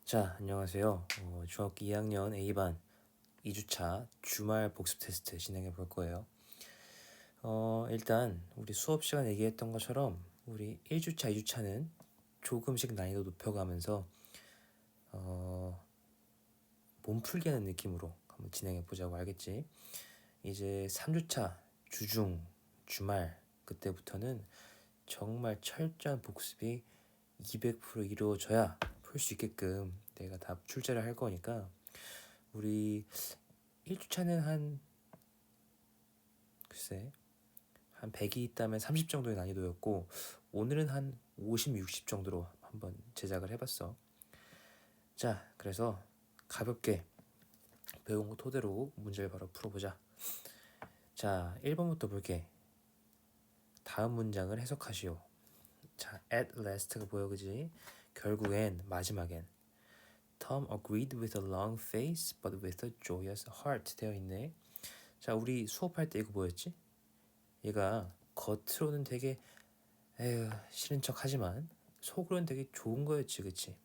자, 안녕하세요. 중학교 2학년 A반 2주차 주말 복습 테스트 진행해 볼 거예요. 일단 우리 수업 시간 얘기했던 것처럼 우리 1주차, 2주차는 조금씩 난이도 높여가면서 몸풀기 하는 느낌으로 한번 진행해 보자고. 알겠지? 이제 3주차 주중, 주말 그때부터는 정말 철저한 복습이 200% 이루어져야 풀 수 있게끔 내가 다 출제를 할 거니까 우리 1주차는 글쎄 한 100이 있다면 30 정도의 난이도였고, 오늘은 한 50, 60 정도로 한번 제작을 해봤어. 자, 그래서 가볍게 배운 거 토대로 문제를 바로 풀어보자. 자, 1번부터 볼게. 다음 문장을 해석하시오. 자, at last가 보여, 그지? 결국엔, 마지막엔 Tom agreed with a long face but with a joyous heart 되어 있네. 자, 우리 수업할 때 이거 뭐였지? 얘가 겉으로는 되게 에휴 싫은 척 하지만 속으로는 되게 좋은 거였지, 그치?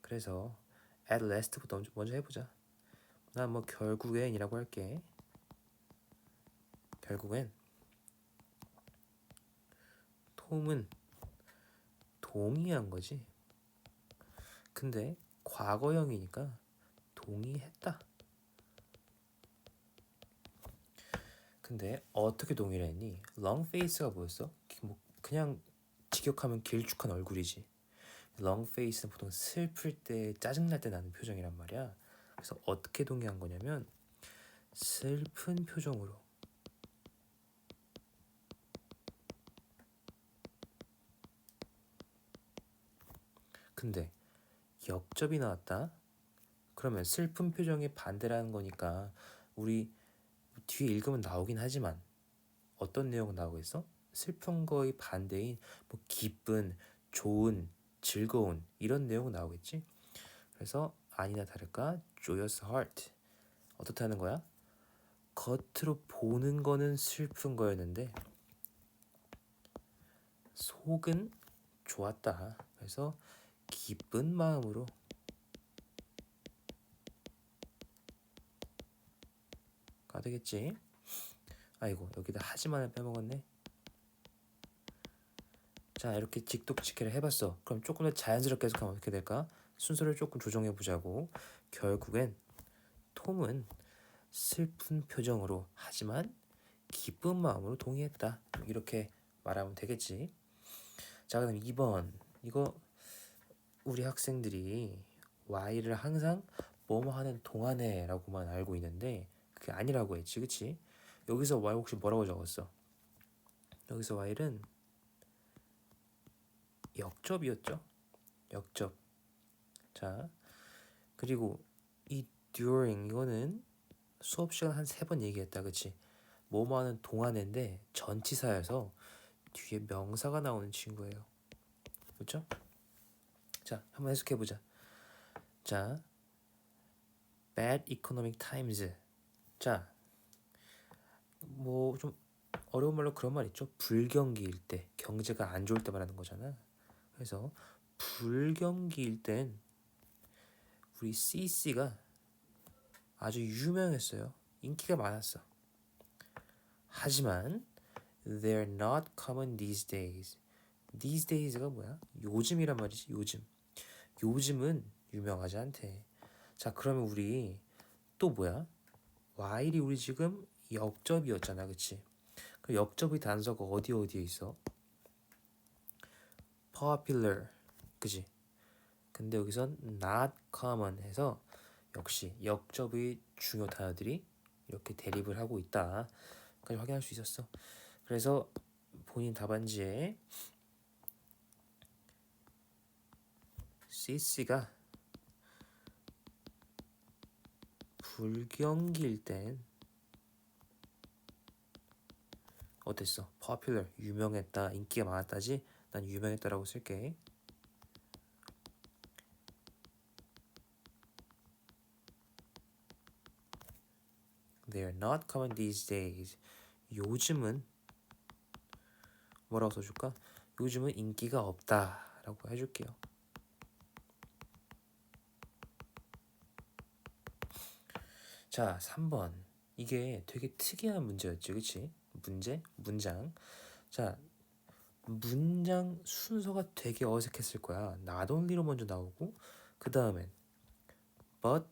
그래서 at last부터 먼저 해보자. 난 뭐 결국엔이라고 할게. 결국엔 톰은 동의한 거지. 근데 과거형이니까 동의했다. 근데 어떻게 동의를 했니? long face가 뭐였어? 뭐 그냥 직역하면 길쭉한 얼굴이지. long face는 보통 슬플 때, 짜증날 때 나는 표정이란 말이야. 그래서 어떻게 동의한 거냐면 슬픈 표정으로. 근데 역접이 나왔다. 그러면 슬픈 표정이 반대라는 거니까 우리 뒤에 읽으면 나오긴 하지만 어떤 내용은 나오고 있어? 슬픈 거의 반대인 뭐 기쁜, 좋은, 즐거운 이런 내용은 나오겠지. 그래서 아니나 다를까 joyous heart 어떻다는 거야? 겉으로 보는 거는 슬픈 거였는데 속은 좋았다. 그래서 기쁜 마음으로 가 되겠지. 아이고, 여기다 하지만을 빼먹었네. 자, 이렇게 직독직해를 해봤어. 그럼 조금 더 자연스럽게 해석하면 어떻게 될까? 순서를 조금 조정해 보자고. 결국엔 톰은 슬픈 표정으로 하지만 기쁜 마음으로 동의했다. 이렇게 말하면 되겠지. 자, 그다음 2번. 이거 우리 학생들이 Y를 항상 뭐뭐 하는 동안에라고만 알고 있는데 그게 아니라고 했지, 그치? 여기서 Y 혹시 뭐라고 적었어? 여기서 Y는 역접이었죠? 역접. 자, 그리고 이 during 이거는 수업 시간 한 3번 얘기했다, 그치? 뭐뭐 하는 동안인데 전치사여서 뒤에 명사가 나오는 친구예요. 그렇죠? 자, 한번 해석해 보자. 자, bad economic times. 자, 뭐 좀 어려운 말로 그런 말 있죠. 불경기일 때, 경제가 안 좋을 때 말하는 거잖아. 그래서 불경기일 땐 우리 CC가 아주 유명했어요. 인기가 많았어. 하지만 they're not common these days. these days가 뭐야? 요즘이란 말이지. 요즘. 요즘은 유명하지 않대. 자, 그러면 우리 또 뭐야? while이 우리 지금 역접이었잖아, 그치? 그 역접의 단서가 어디에 있어? popular, 그치? 근데 여기선 not common 해서 역시 역접의 중요 단어들이 이렇게 대립을 하고 있다. 까지 확인할 수 있었어. 그래서 본인 답안지에 CC가 불경기일 땐 어땠어? popular, 유명했다, 인기가 많았다지? 난 유명했다라고 쓸게. They are not common these days. 요즘은 뭐라고 써줄까? 요즘은 인기가 없다라고 해줄게요. 자, 3번. 이게 되게 특이한 문제였죠. 그치? 문장. 자, 문장 순서가 되게 어색했을 거야. not only로 먼저 나오고 그 다음엔 but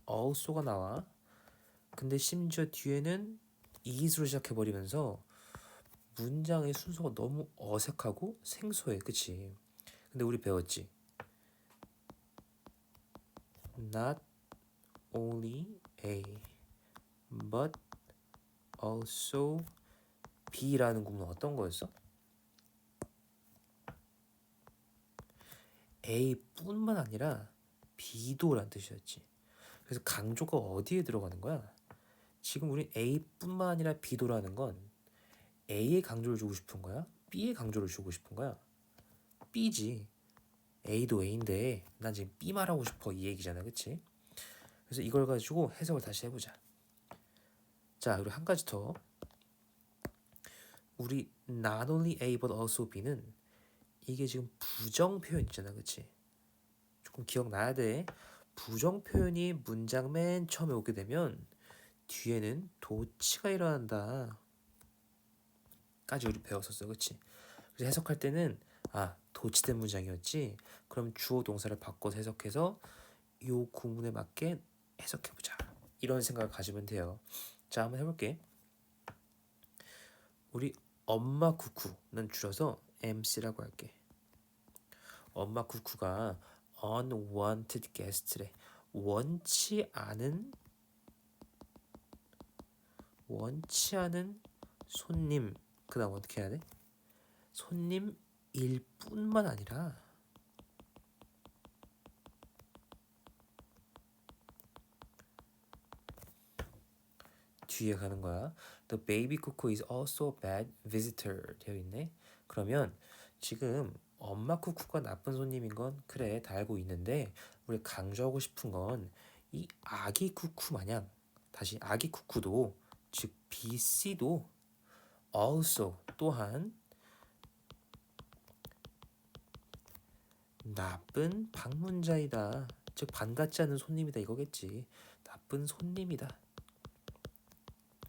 also가 나와. 근데 심지어 뒤에는 is로 시작해버리면서 문장의 순서가 너무 어색하고 생소해. 그치? 근데 우리 배웠지? not only A but also B라는 구문은 어떤 거였어? A뿐만 아니라 B도란 뜻이었지. 그래서 강조가 어디에 들어가는 거야? 지금 우리 A뿐만 아니라 B도라는 건 A에 강조를 주고 싶은 거야? B에 강조를 주고 싶은 거야? B지. A도 A인데 난 지금 B 말하고 싶어 이 얘기잖아. 그치? 그래서 이걸 가지고 해석을 다시 해보자. 자, 그리고 한 가지 더. 우리 not only A but also B는 이게 지금 부정 표현 있잖아. 그치? 조금 기억나야 돼. 부정 표현이 문장 맨 처음에 오게 되면 뒤에는 도치가 일어난다 까지 우리 배웠었어. 그치? 그래서 해석할 때는 도치된 문장이었지. 그럼 주어 동사를 바꿔서 해석해서 요 구문에 맞게 해석해보자. 이런 생각을 가지면 돼요. 자, 한번 해볼게. 우리 엄마 쿠쿠는 줄여서 MC라고 할게. 엄마 쿠쿠가 unwanted guest래. 원치 않은 손님. 그다음 어떻게 해야 돼? 손님일 뿐만 아니라 뒤에 가는 거야. The baby cuckoo is also a bad visitor 되어 있네. 그러면 지금 엄마 쿠쿠가 나쁜 손님인 건 그래 다 알고 있는데 우리 강조하고 싶은 건 이 아기 쿠쿠 마냥 다시 아기 쿠쿠도 즉 BC도 also 또한 나쁜 방문자이다. 즉 반갑지 않은 손님이다 이거겠지. 나쁜 손님이다.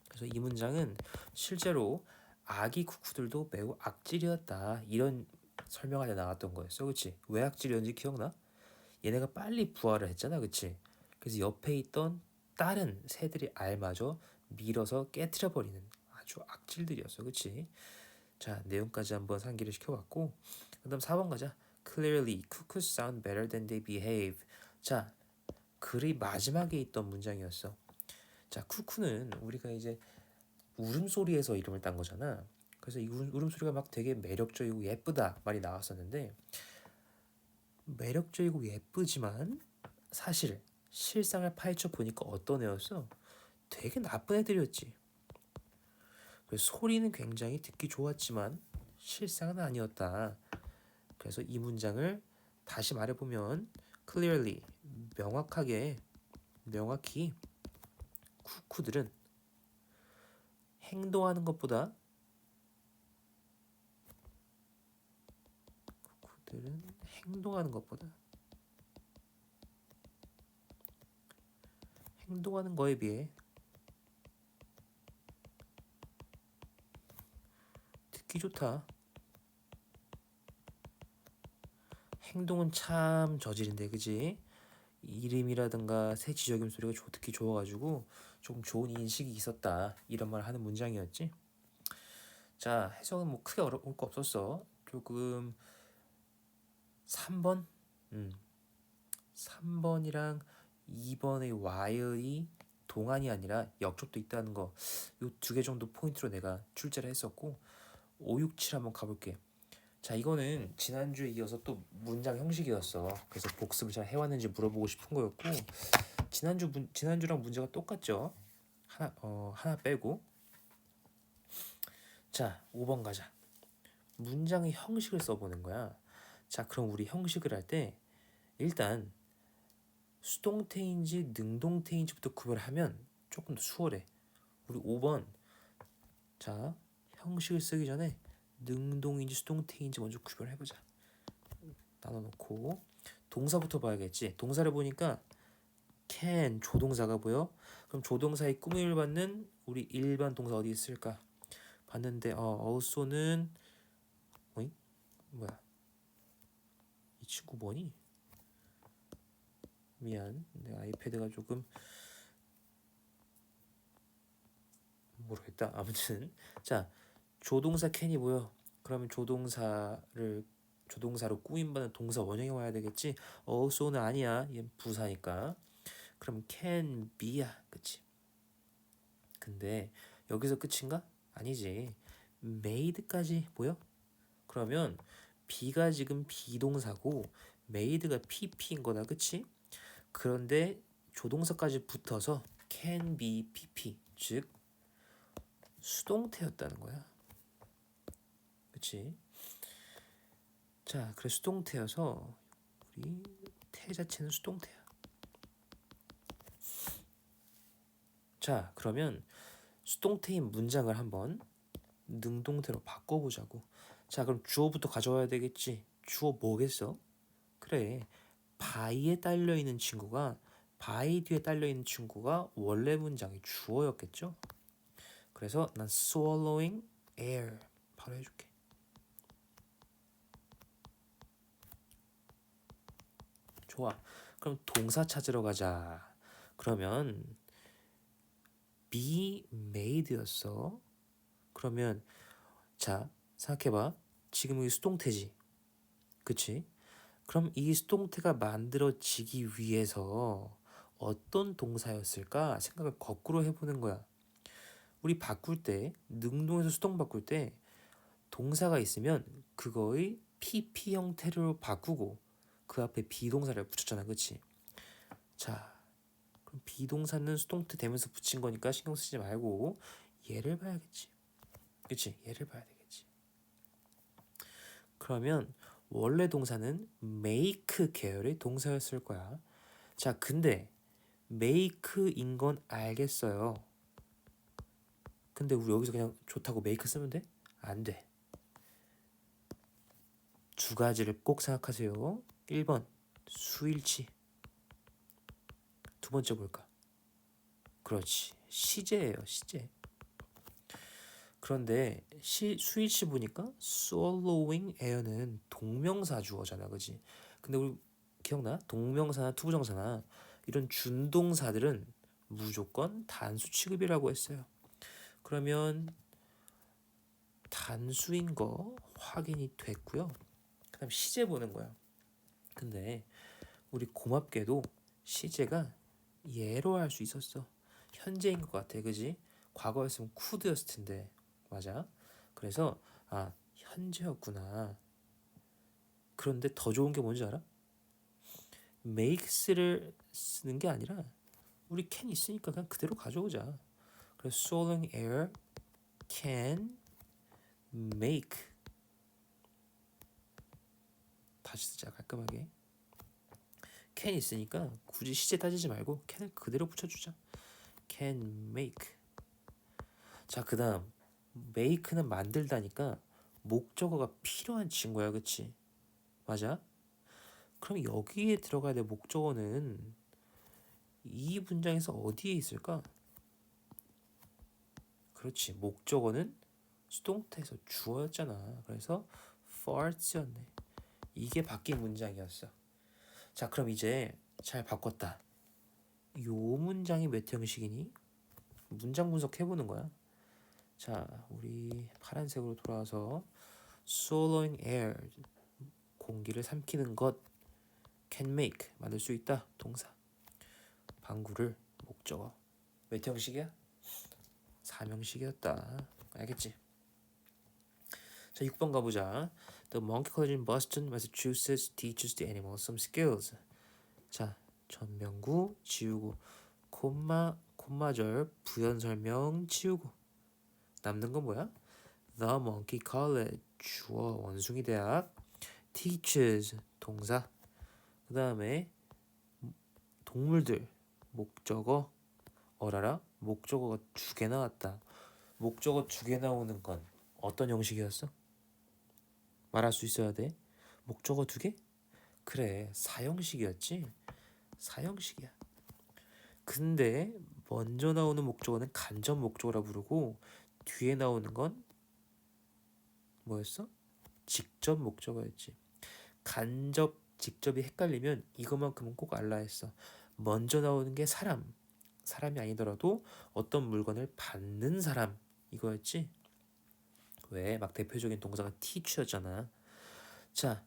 그래서 이 문장은 실제로 아기 쿠쿠들도 매우 악질이었다. 이런 설명할 때 나왔던 거였어. 그치? 왜 악질이었는지 기억나? 얘네가 빨리 부활을 했잖아. 그치? 그래서 옆에 있던 다른 새들이 알마저 밀어서 깨트려 버리는 아주 악질들이었어. 그치? 자, 내용까지 한번 상기를 시켜봤고 그 다음 4번 가자. Clearly, cuckoos sound better than they behave. 자, 글의 마지막에 있던 문장이었어. 자, 쿠쿠는 우리가 이제 울음소리에서 이름을 딴 거잖아. 그래서 이 울음소리가 막 되게 매력적이고 예쁘다 말이 나왔었는데 매력적이고 예쁘지만 사실 실상을 파헤쳐 보니까 어떤 애였어? 되게 나쁜 애들이었지. 그래서 소리는 굉장히 듣기 좋았지만 실상은 아니었다. 그래서 이 문장을 다시 말해보면 clearly 명확히 쿠쿠들은 행동하는 것보다 행동하는 거에 비해 듣기 좋다. 행동은 참 저질인데 그지? 이름이라든가 새 지적음 소리가 듣기 좋아가지고 조금 좋은 인식이 있었다 이런 말 하는 문장이었지. 자, 해석은 뭐 크게 어려울 거 없었어. 조금 3번 3번이랑 2번의 while이 동안이 아니라 역접도 있다는 거 요 두 개 정도 포인트로 내가 출제를 했었고 5, 6, 7 한번 가볼게. 자, 이거는 지난주에 이어서 또 문장 형식이었어. 그래서 복습을 잘 해왔는지 물어보고 싶은 거였고 지난주랑 문제가 똑같죠. 하나 빼고. 자, 5번 가자. 문장의 형식을 써보는 거야. 자, 그럼 우리 형식을 할 때 일단 수동태인지 능동태인지부터 구별하면 조금 더 수월해. 우리 5번. 자, 형식을 쓰기 전에 능동인지 수동태인지 먼저 구별해보자. 나눠놓고 동사부터 봐야겠지. 동사를 보니까 can 조동사가 보여? 그럼 조동사의 꾸밈을 받는 우리 일반 동사 어디 있을까? 봤는데 also는 어이? 뭐야? 이 친구 뭐니? 미안, 내 아이패드가 조금 모르겠다. 아무튼 자 조동사 can이 보여. 그러면 조동사로 꾸밈받는 동사 원형이 와야 되겠지. also는 아니야. 얘는 부사니까. 그럼 can be야, 그치? 근데 여기서 끝인가? 아니지. made까지 보여? 그러면 be가 지금 비동사고 made가 pp인 거다, 그치? 그런데 조동사까지 붙어서 can be pp, 즉 수동태였다는 거야, 그치? 자, 그래 수동태여서 우리 태 자체는 수동태야. 자, 그러면 수동태인 문장을 한번 능동태로 바꿔보자고. 자, 그럼 주어부터 가져와야 되겠지. 주어 뭐겠어? 그래, by에 딸려있는 친구가 by 뒤에 딸려있는 친구가 원래 문장의 주어였겠죠. 그래서 난 swallowing air 바로 해줄게. 좋아. 그럼 동사 찾으러 가자. 그러면 be made였어. 그러면 자, 생각해봐. 지금 이 수동태지, 그치? 그럼 이 수동태가 만들어지기 위해서 어떤 동사였을까 생각을 거꾸로 해보는 거야. 우리 바꿀 때, 능동에서 수동 바꿀 때 동사가 있으면 그거의 PP 형태로 바꾸고 그 앞에 비동사를 붙였잖아, 그치? 자, 그럼 비동사는 수동태 되면서 붙인 거니까 신경 쓰지 말고 얘를 봐야겠지, 그치? 얘를 봐야 되겠지. 그러면 원래 동사는 make 계열의 동사였을 거야. 자, 근데 make인 건 알겠어요. 근데 우리 여기서 그냥 좋다고 make 쓰면 돼? 안 돼. 두 가지를 꼭 생각하세요. 1번 수일치, 두 번째 뭘까? 그렇지, 시제예요, 시제. 그런데 수일치 보니까 swallowing air는 동명사 주어잖아, 그지? 근데 우리 기억나? 동명사나 투부정사나 이런 준동사들은 무조건 단수 취급이라고 했어요. 그러면 단수인 거 확인이 됐고요. 그 다음 시제 보는 거야. 근데 우리 고맙게도 시제가 예로 할 수 있었어. 현재인 것 같아, 그지? 과거였으면 could였을 텐데. 맞아. 그래서 현재였구나. 그런데 더 좋은 게 뭔지 알아? makes를 쓰는 게 아니라 우리 can 있으니까 그냥 그대로 가져오자. 그래서 swallowing air can make, 다시 쓰자 깔끔하게. can 있으니까 굳이 시제 따지지 말고 can을 그대로 붙여주자. can make. 자, 그 다음 make는 만들다니까 목적어가 필요한 친구야, 그치? 맞아? 그럼 여기에 들어가야 될 목적어는 이 문장에서 어디에 있을까? 그렇지, 목적어는 수동태에서 주어였잖아. 그래서 farts였네. 이게 바뀐 문장이었어. 자, 그럼 이제 잘 바꿨다. 요 문장이 몇 형식이니? 문장 분석해보는 거야. 자, 우리 파란색으로 돌아와서 swallowing air, 공기를 삼키는 것. can make, 만들 수 있다, 동사. 방구를 목적어. 몇 형식이야? 3형식이었다. 알겠지? 자, 6번 가보자. The Monkey College in Boston, Massachusetts teaches the animals some skills. 자, 전명구 지우고 콤마절 부연 설명 지우고 남는 건 뭐야? The Monkey College 주어 원숭이 대학, teaches 동사, 그 다음에 동물들 목적어. 어라라, 목적어가 두 개 나왔다. 목적어 두 개 나오는 건 어떤 형식이었어? 말할 수 있어야 돼. 목적어 두 개? 그래, 사형식이었지. 사형식이야. 근데 먼저 나오는 목적어는 간접 목적어라 부르고 뒤에 나오는 건 뭐였어? 직접 목적어였지. 간접, 직접이 헷갈리면 이것만큼은 꼭 알라 했어. 먼저 나오는 게 사람이 아니더라도 어떤 물건을 받는 사람 이거였지. 왜? 막 대표적인 동사가 teach였잖아. 자,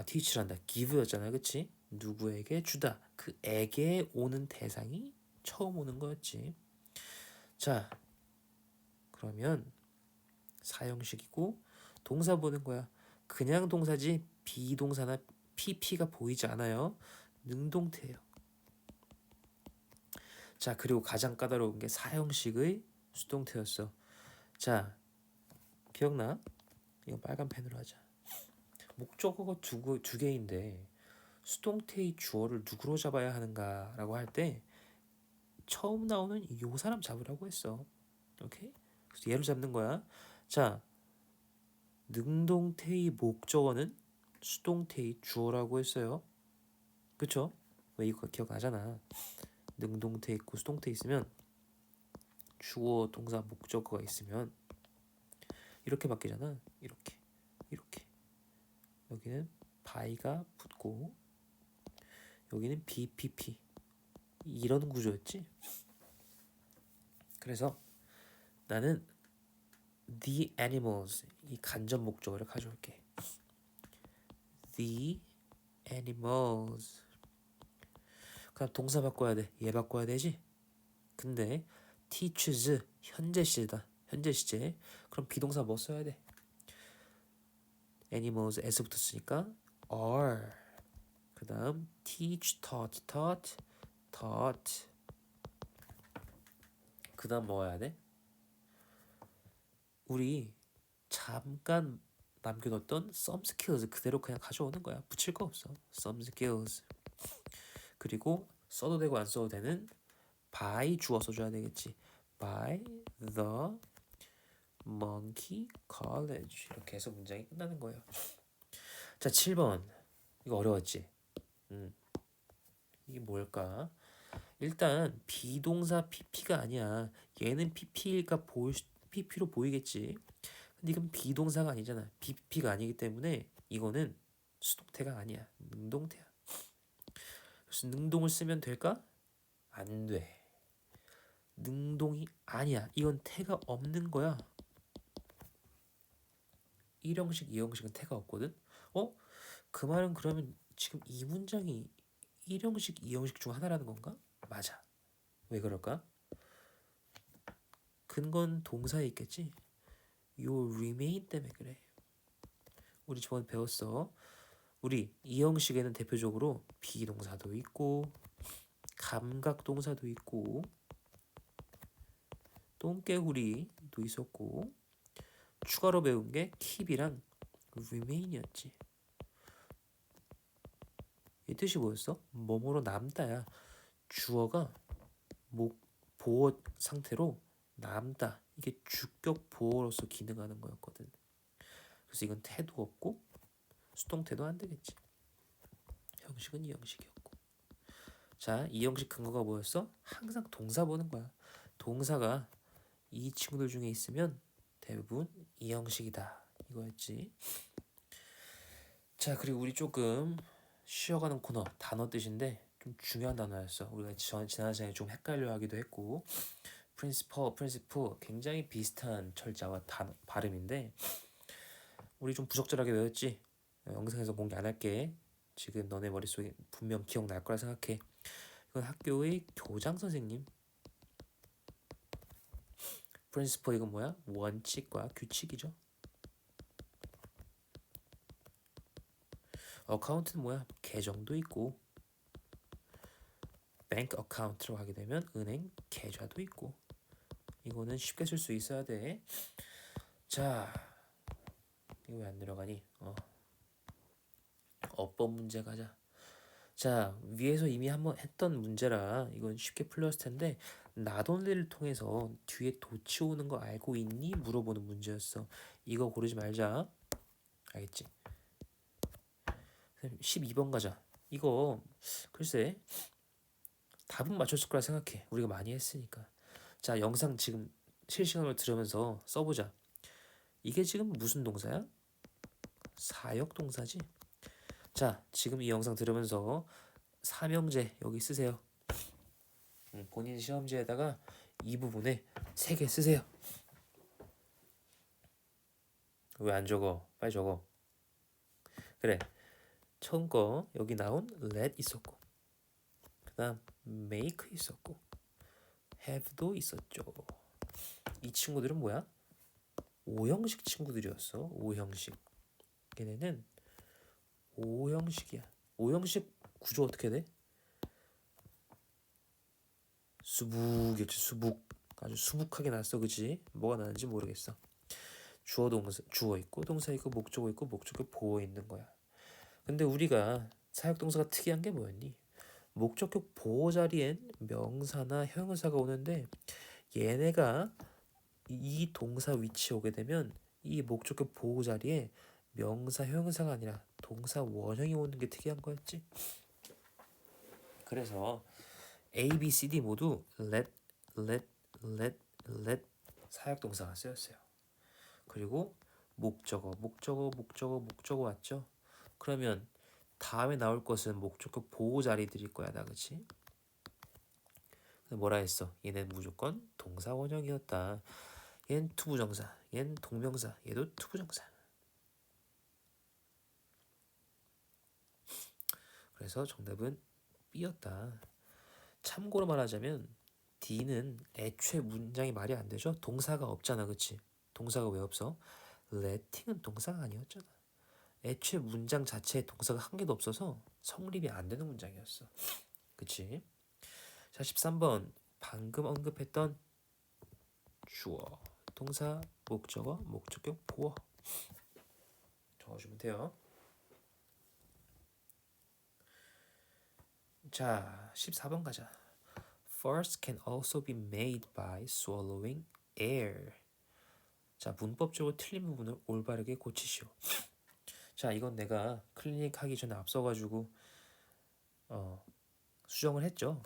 teach란다. give였잖아, 그치? 누구에게 주다. 그에게 오는 대상이 처음 오는 거였지. 자, 그러면 사형식이고 동사 보는 거야. 그냥 동사지 비동사나 pp가 보이지 않아요. 능동태예요. 자, 그리고 가장 까다로운 게 사형식의 수동태였어. 자, 기억나? 이거 빨간 펜으로 하자. 목적어가 두 개인데 수동태의 주어를 누구로 잡아야 하는가라고 할 때 처음 나오는 요 사람 잡으라고 했어. 오케이? 그래서 얘를 잡는 거야. 자, 능동태의 목적어는 수동태의 주어라고 했어요. 그쵸? 왜 이거 기억나잖아. 능동태 있고 수동태 있으면 주어, 동사, 목적어가 있으면 이렇게 바뀌잖아. 이렇게. 여기는 by가 붙고 여기는 BPP 이런 구조였지. 그래서 나는 the animals 이 간접 목적어를 가져올게. the animals. 그럼 동사 바꿔야 돼. 얘 바꿔야 되지. 근데 teaches 현재 시제다. 현재 시제. 그럼 비동사 뭐 써야 돼? animals s 붙었으니까 are. 그다음 teach, taught. 그다음 뭐 해야 돼? 우리 잠깐 남겨뒀던 some skills 그대로 그냥 가져오는 거야. 붙일 거 없어. some skills. 그리고 써도 되고 안 써도 되는 by 주어 써줘야 되겠지. by the monkey college 이렇게 해서 문장이 끝나는 거예요. 자, 7번. 이거 어려웠지? 이게 뭘까? 일단 비동사 pp가 아니야. 얘는 pp일까 pp로 보이겠지. 근데 이건 비동사가 아니잖아. pp가 아니기 때문에 이거는 수동태가 아니야. 능동태야. 그래서 능동을 쓰면 될까? 안 돼. 능동이 아니야. 이건 태가 없는 거야. 1형식, 2형식은 태가 없거든. 그 말은 그러면 지금 이 문장이 1형식, 2형식 중 하나라는 건가? 맞아. 왜 그럴까? 근건 동사에 있겠지. 요 remain 때문에 그래. 우리 저번에 배웠어. 우리 이 형식에는 대표적으로 비동사도 있고 감각 동사도 있고 똥개구리도 있었고 추가로 배운 게 keep이랑 remain이었지. 이 뜻이 뭐였어? 뭐뭐로 남다야. 주어가 보어 상태로 남다. 이게 주격 보어로서 기능하는 거였거든. 그래서 이건 태도 없고 수동태도 안 되겠지. 형식은 이 형식이었고. 자, 이 형식 근거가 뭐였어? 항상 동사 보는 거야. 동사가 이 친구들 중에 있으면 대부분 이 형식이다. 이거였지. 자, 그리고 우리 조금 쉬어가는 코너 단어 뜻인데 좀 중요한 단어였어. 우리가 지난 시간에 좀 헷갈려하기도 했고 principle 굉장히 비슷한 철자와 발음인데 우리 좀 부적절하게 외웠지? 영상에서 공개 안 할게. 지금 너네 머릿속에 분명 기억날 거라 생각해. 이건 학교의 교장 선생님. principle 이건 뭐야? 원칙과 규칙이죠. 어카운트는 뭐야? 계정도 있고 뱅크 어카운트로 하게 되면 은행 계좌도 있고 이거는 쉽게 쓸 수 있어야 돼. 자, 이거 왜 안 들어가니? 어법 문제 가자. 자, 위에서 이미 한번 했던 문제라 이건 쉽게 풀렸을 텐데 나돈리를 통해서 뒤에 도치 오는 거 알고 있니? 물어보는 문제였어. 이거 고르지 말자. 알겠지? 12번 가자. 이거 글쎄 답은 맞췄을 거라 생각해. 우리가 많이 했으니까. 자, 영상 지금 실시간으로 들으면서 써보자. 이게 지금 무슨 동사야? 사역 동사지. 자, 지금 이 영상 들으면서 삼형제 여기 쓰세요. 본인 시험지에다가 이 부분에 3개 쓰세요. 왜 안 적어? 빨리 적어. 그래. 처음 거 여기 나온 let 있었고, 그 다음 make 있었고, have도 있었죠. 이 친구들은 뭐야? 5형식 친구들이었어. 5형식. 걔네는 5형식이야. 5형식 구조 어떻게 돼? 수북이었지. 수북. 아주 수북하게 났어. 그치? 뭐가 나는지 모르겠어. 주어 동사, 주어 있고 동사 있고 목적어 있고 목적어 보어 있는 거야. 근데 우리가 사역동사가 특이한 게 뭐였니? 목적격 보호 자리엔 명사나 형용사가 오는데, 얘네가 이 동사 위치에 오게 되면 이 목적격 보호 자리에 명사 형용사가 아니라 동사 원형이 오는 게 특이한 거였지. 그래서 A, B, C, D 모두 let 사역동사가 쓰였어요. 그리고 목적어 왔죠. 그러면 다음에 나올 것은 목적격 보호 자리들일 거야, 나 그치? 뭐라 했어? 얘는 무조건 동사 원형이었다. 얘는 투부정사, 얘는 동명사, 얘도 투부정사. 그래서 정답은 B였다. 참고로 말하자면 D는 애초에 문장이 말이 안 되죠. 동사가 없잖아, 그치? 동사가 왜 없어? letting은 동사가 아니었잖아. 애초에 문장 자체에 동사가 한 개도 없어서 성립이 안 되는 문장이었어. 그치? 자, 13번. 방금 언급했던 주어, 동사, 목적어, 목적격, 보어 적어주면 돼요. 자, 14번 가자. First can also be made by swallowing air. 자, 문법적으로 틀린 부분을 올바르게 고치시오. 자, 이건 내가 클리닉 하기 전에 앞서가지고 수정을 했죠.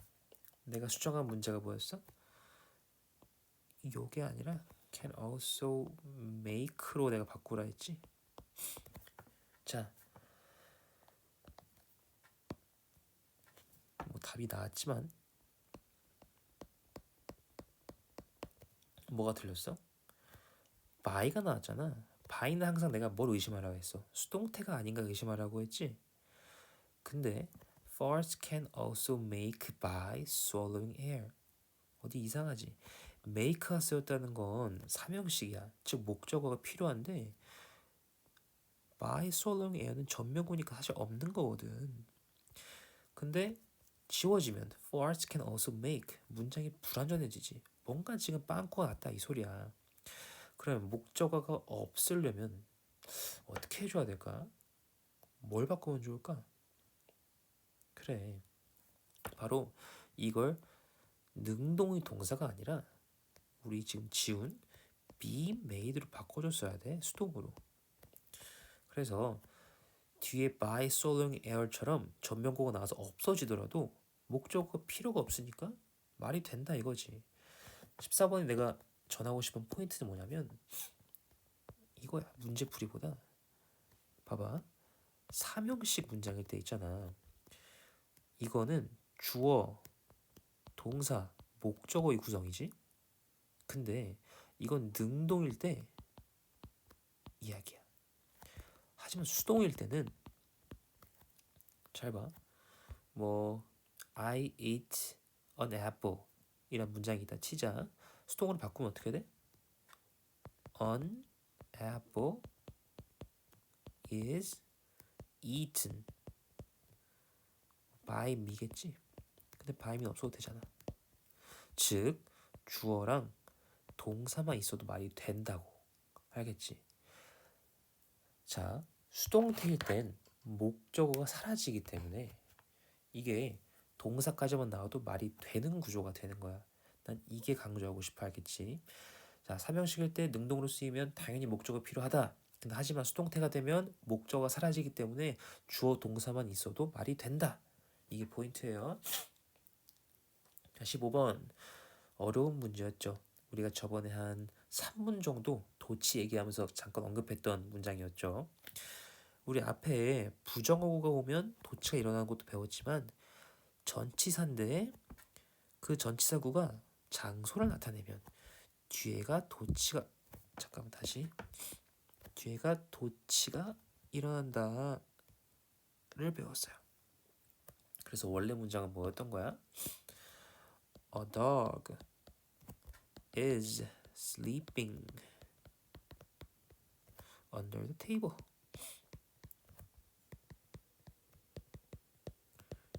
내가 수정한 문제가 뭐였어? 요게 아니라 can also make로 내가 바꾸라 했지. 자, 뭐 답이 나왔지만 뭐가 틀렸어? by가 나왔잖아. by는 항상 내가 뭘 의심하라고 했어? 수동태가 아닌가 의심하라고 했지. 근데 Force can also make by swallowing air. 어디 이상하지? make가 쓰였다는 건 삼형식이야. 즉 목적어가 필요한데 by swallowing air는 전면구니까 사실 없는 거거든. 근데 지워지면 Force can also make 문장이 불완전해지지. 뭔가 지금 빵꾸가 났다 이 소리야. 그럼 목적어가 없으려면 어떻게 해줘야 될까? 뭘 바꾸면 좋을까? 그래, 바로 이걸 능동의 동사가 아니라 우리 지금 지운 be made로 바꿔줬어야 돼. 수동으로. 그래서 뒤에 by swallowing air처럼 전면구가 나와서 없어지더라도 목적어가 필요가 없으니까 말이 된다 이거지. 14번에 내가 전하고 싶은 포인트는 뭐냐면 이거야. 문제풀이보다 봐봐. 삼형식 문장일 때 있잖아. 이거는 주어, 동사, 목적어의 구성이지. 근데 이건 능동일 때 이야기야. 하지만 수동일 때는 잘 봐. 뭐 I eat an apple 이란 문장이 있다 치자. 수동으로 바꾸면 어떻게 돼? An apple is eaten by me겠지. 근데 by me는 없어도 되잖아. 즉 주어랑 동사만 있어도 말이 된다고. 알겠지? 자, 수동태일 땐 목적어가 사라지기 때문에 이게 동사까지만 나와도 말이 되는 구조가 되는 거야. 난 이게 강조하고 싶어. 알겠지? 자, 삼형식일 때 능동으로 쓰이면 당연히 목적어 필요하다. 근데 하지만 수동태가 되면 목적어가 사라지기 때문에 주어 동사만 있어도 말이 된다. 이게 포인트예요. 자, 15번 어려운 문제였죠. 우리가 저번에 한 3분 정도 도치 얘기하면서 잠깐 언급했던 문장이었죠. 우리 앞에 부정어구가 오면 도치가 일어나는 것도 배웠지만 전치사인데 그 전치사구가 장소를 나타내면 뒤에가 도치가 잠깐만 다시 뒤에가 도치가 일어난다를 배웠어요. 그래서 원래 문장은 뭐였던 거야? A dog is sleeping under the table.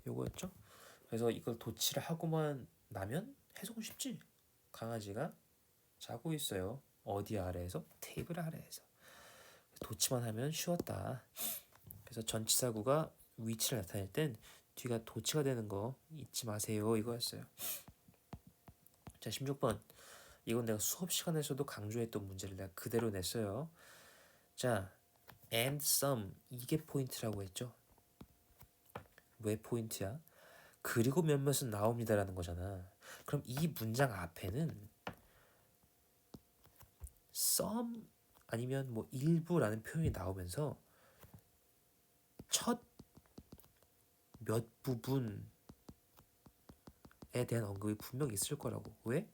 요거였죠? 그래서 이걸 도치를 하고만 나면 해석은 쉽지. 강아지가 자고 있어요. 어디 아래에서? 테이블 아래에서. 도치만 하면 쉬웠다. 그래서 전치사구가 위치를 나타낼 땐 뒤가 도치가 되는 거 잊지 마세요. 이거였어요. 자, 16번. 이건 내가 수업 시간에서도 강조했던 문제를 내가 그대로 냈어요. 자, and some 이게 포인트라고 했죠. 왜 포인트야? 그리고 몇몇은 나옵니다라는 거잖아. 그럼 이 문장 앞에는 some 아니면 뭐 일부라는 표현이 나오면서 첫 몇 부분에 대한 언급이 분명히 있을 거라고. 왜?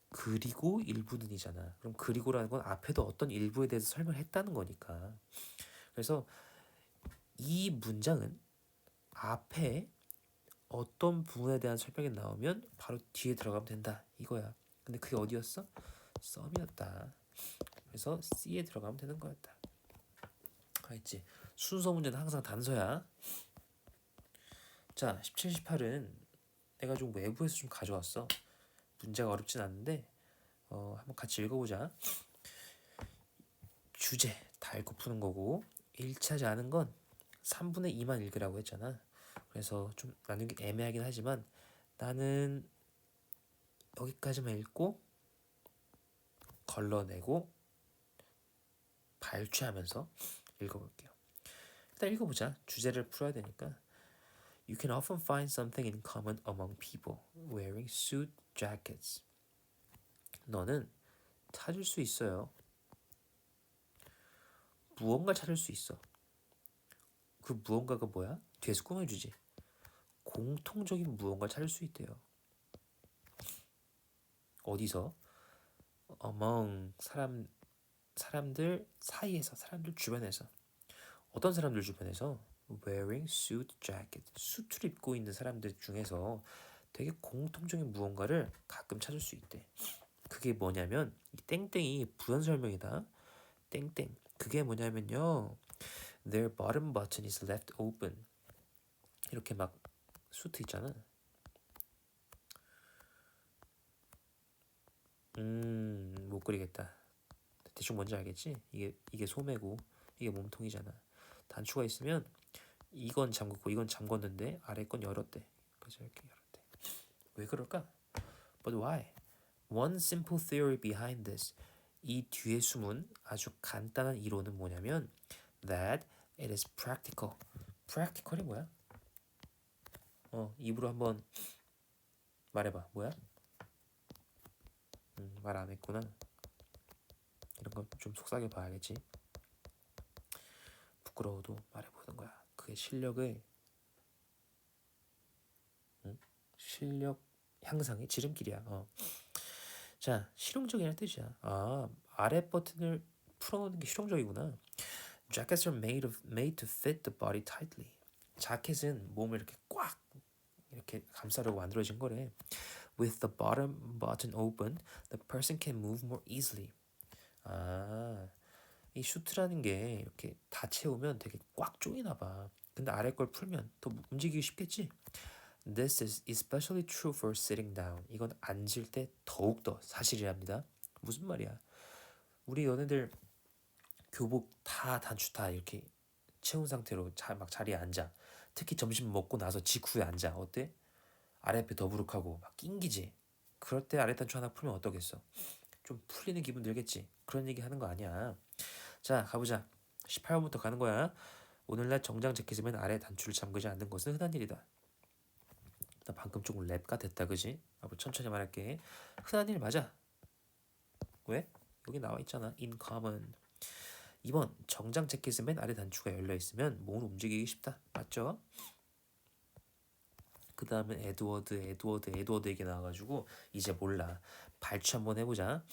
그리고 일부는이잖아. 그럼 그리고라는 건 앞에도 어떤 일부에 대해서 설명했다는 거니까. 그래서 이 문장은 앞에 어떤 부분에 대한 설명이 나오면 바로 뒤에 들어가면 된다 이거야. 근데 그게 어디였어? 썸이었다. 그래서 C에 들어가면 되는 거였다. 알겠지? 순서 문제는 항상 단서야. 자, 17, 18은 내가 좀 외부에서 좀 가져왔어. 문제가 어렵진 않은데 한번 같이 읽어보자. 주제 다 읽고 푸는 거고 일치하지 않은 건 3분의 2만 읽으라고 했잖아. 그래서 좀 나누기 애매하긴 하지만 나는 여기까지만 읽고 걸러내고 발췌하면서 읽어볼게요. 일단 읽어보자. 주제를 풀어야 되니까. You can often find something in common among people wearing suit jackets. 너는 찾을 수 있어요. 무언가 찾을 수 있어. 그 무언가가 뭐야? 뒤에서 꾸며주지. 공통적인 무언가를 찾을 수 있대요. 어디서? among 사람들 사이에서, 사람들 주변에서. 어떤 사람들 주변에서? wearing suit jacket. 수트를 입고 있는 사람들 중에서 되게 공통적인 무언가를 가끔 찾을 수 있대. 그게 뭐냐면 이 땡땡이 부연 설명이다. 땡땡. 그게 뭐냐면요. Their bottom button is left open. 이렇게 막 수트 있잖아. 못 그리겠다. 대충 뭔지 알겠지? 이게 소매고 이게 몸통이잖아. 단추가 있으면 이건 잠그고 이건 잠궜는데 아래 건 열었대. 그래서 이렇게 열었대. 왜 그럴까? But why? One simple theory behind this. 이 뒤에 숨은 아주 간단한 이론은 뭐냐면 that it is practical. practical이 뭐야? 입으로 한번 말해봐. 뭐야? 말 안 했구나. 이런 거 좀 속삭여 봐야겠지. 부끄러워도 말해보는 거야. 그게 실력의 실력 향상의 지름길이야. 자, 실용적이라는 뜻이야. 아래 버튼을 풀어놓는 게 실용적이구나. Jackets are made to fit the body tightly. 자켓은 몸을 이렇게 꽉 이렇게 감싸려고 만들어진 거래. With the bottom button open, the person can move more easily. 이 슈트라는 게 이렇게 다 채우면 되게 꽉 조이나 봐. 근데 아래 걸 풀면 더 움직이기 쉽겠지? This is especially true for sitting down. 이건 앉을 때 더욱더 사실이랍니다. 무슨 말이야? 우리 연애들 교복 다 단추 다 이렇게 채운 상태로 막 자리에 앉아. 특히 점심 먹고 나서 직후에 앉아. 어때? 아랫배 더부룩하고 막 낑기지. 그럴 때 아래 단추 하나 풀면 어떠겠어? 좀 풀리는 기분 들겠지. 그런 얘기 하는 거 아니야. 자, 가보자. 18번부터 가는 거야. 오늘날 정장 재킷이면 아래 단추를 잠그지 않는 것은 흔한 일이다. 나 방금 조금 랩 같았다, 그지? 앞으로 천천히 말할게. 흔한 일 맞아. 왜? 여기 나와 있잖아. in common. 2번 정장 재킷은 맨 아래 단추가 열려 있으면 몸을 움직이기 쉽다. 맞죠? 그 다음에 에드워드 얘기 나와가지고 이제 몰라. 발췌 한번 해보자.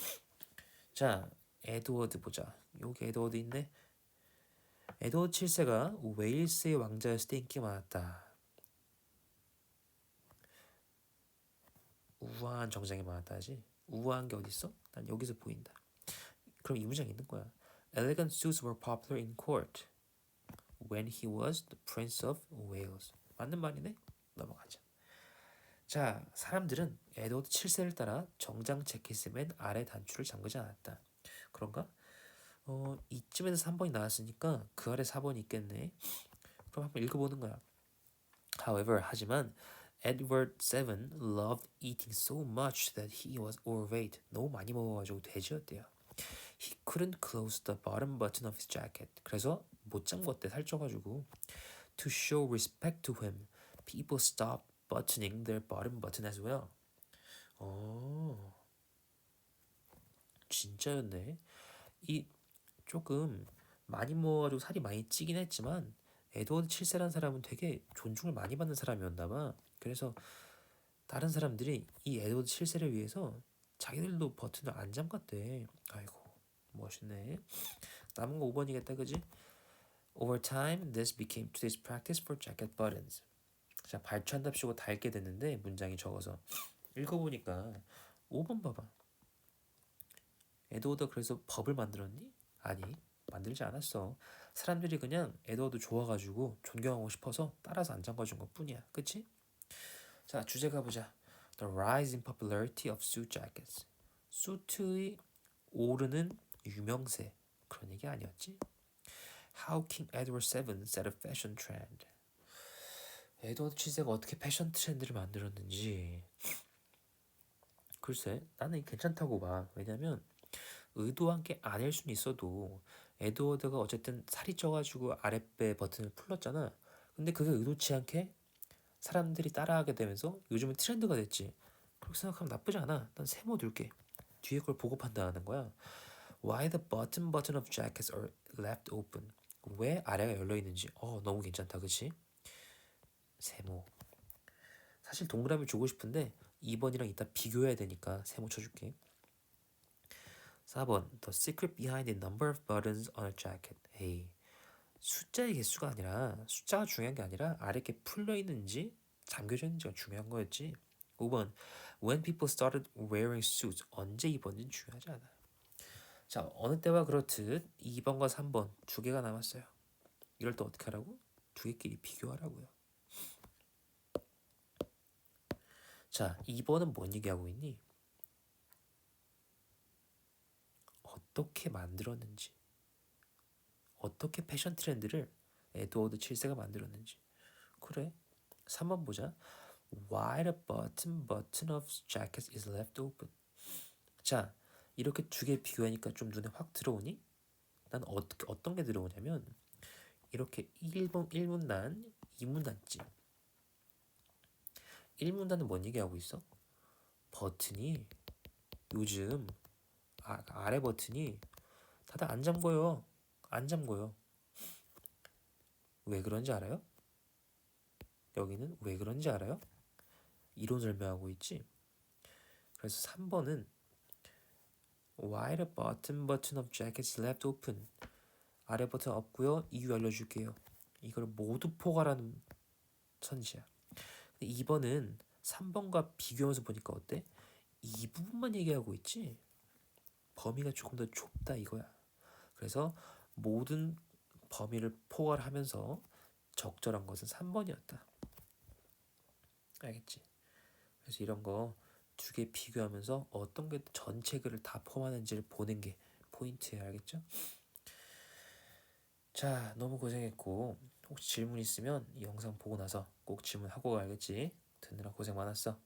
자, 에드워드 보자. 여기 에드워드 있네. 에드워드 7세가 웨일스의 왕자였을 때 인기 많았다. 우아한 정장이 많았다지. 우아한 게 어딨어? 난 여기서 보인다. 그럼 이 문장 있는 거야. Elegant suits were popular in court when he was the Prince of Wales. 맞는 말이네? 넘어가자. 자, 사람들은 에드워드 7세를 따라 정장 재킷의 맨 아래 단추를 잠그지 않았다. 그런가? 이쯤에서 3번이 나왔으니까 그 아래 4번이 있겠네. 그럼 한번 읽어보는 거야. However, 하지만 Edward VII loved eating so much that he was overweight. 너무 많이 먹어가지고 돼지였대요. He couldn't close the bottom button of his jacket. 그래서 못 잠궜대, 살쪄가지고. To show respect to him, people stopped buttoning their bottom button as well. 진짜였네. 이 조금 많이 먹어가지고 살이 많이 찌긴 했지만 에드워드 7세라는 사람은 되게 존중을 많이 받는 사람이었나 봐. 그래서 다른 사람들이 이 에드워드 7세를 위해서 자기들도 버튼을 안 잠갔대. 아이고 멋있네. 남은 거 5번이겠다, 그지? Over time, this became today's practice for jacket buttons. 자, 발췌한답시고 닳게 됐는데 문장이 적어서 읽어보니까 5번 봐봐. 에드워드가 그래서 법을 만들었니? 아니, 만들지 않았어. 사람들이 그냥 에드워드 좋아가지고 존경하고 싶어서 따라서 안 잠가준 것 뿐이야. 그치? 자, 주제 가보자. The rise in popularity of suit jackets. 수트의 오르는 유명세. 그런 얘기 아니었지? How King Edward VII set a fashion trend. 에드워드 7세가 어떻게 패션 트렌드를 만들었는지. 글쎄, 나는 괜찮다고 봐. 왜냐면 의도한 게 아닐 수는 있어도 에드워드가 어쨌든 살이 쪄가지고 아랫배 버튼을 풀렀잖아. 근데 그게 의도치 않게 사람들이 따라하게 되면서 요즘은 트렌드가 됐지. 그렇게 생각하면 나쁘지 않아. 난 세모 둘게. 뒤에 걸 보고 판단하는 거야. Why the bottom of jackets are left open? 왜 아래가 열려 있는지. 너무 괜찮다, 그치? 세모. 사실 동그라미 주고 싶은데 2번이랑 이따 비교해야 되니까 세모 쳐줄게. 4번 The secret behind the number of buttons on a jacket. 에이, 숫자의 개수가 아니라 숫자가 중요한 게 아니라 아래 게 풀려 있는지 잠겨져 있는지가 중요한 거였지. 5번 When people started wearing suits. 언제 입었는지 중요하지 않아. 자, 어느 때와 그렇듯 2번과 3번 두 개가 남았어요. 이럴 때 어떻게 하라고? 두 개끼리 비교하라고요. 자, 2번은 뭔 얘기하고 있니? 어떻게 만들었는지, 어떻게 패션 트렌드를 에드워드 7세가 만들었는지. 그래, 3번 보자. Why the button of jacket is left open. 자, 이렇게 두 개 비교하니까 좀 눈에 확 들어오니? 난 어떤 게 들어오냐면 이렇게 1문단, 2문단쯤. 1문단은 뭔 얘기하고 있어? 버튼이 요즘 아래 버튼이 다들 안 잠궈요. 안 잠궈요. 왜 그런지 알아요? 여기는 왜 그런지 알아요? 이론 설명하고 있지. 그래서 3번은 Why the button of jacket is left open. 아래 버튼 없고요. 이유 알려줄게요. 이걸 모두 포괄하는 선지야. 2번은 3번과 비교하면서 보니까 어때? 이 부분만 얘기하고 있지. 범위가 조금 더 좁다 이거야. 그래서 모든 범위를 포괄하면서 적절한 것은 3번이었다. 알겠지? 그래서 이런 거 두 개 비교하면서 어떤 게 전체 글을 다 포함하는지를 보는 게 포인트예요. 알겠죠? 자, 너무 고생했고 혹시 질문 있으면 이 영상 보고 나서 꼭 질문하고 가야겠지? 듣느라 고생 많았어.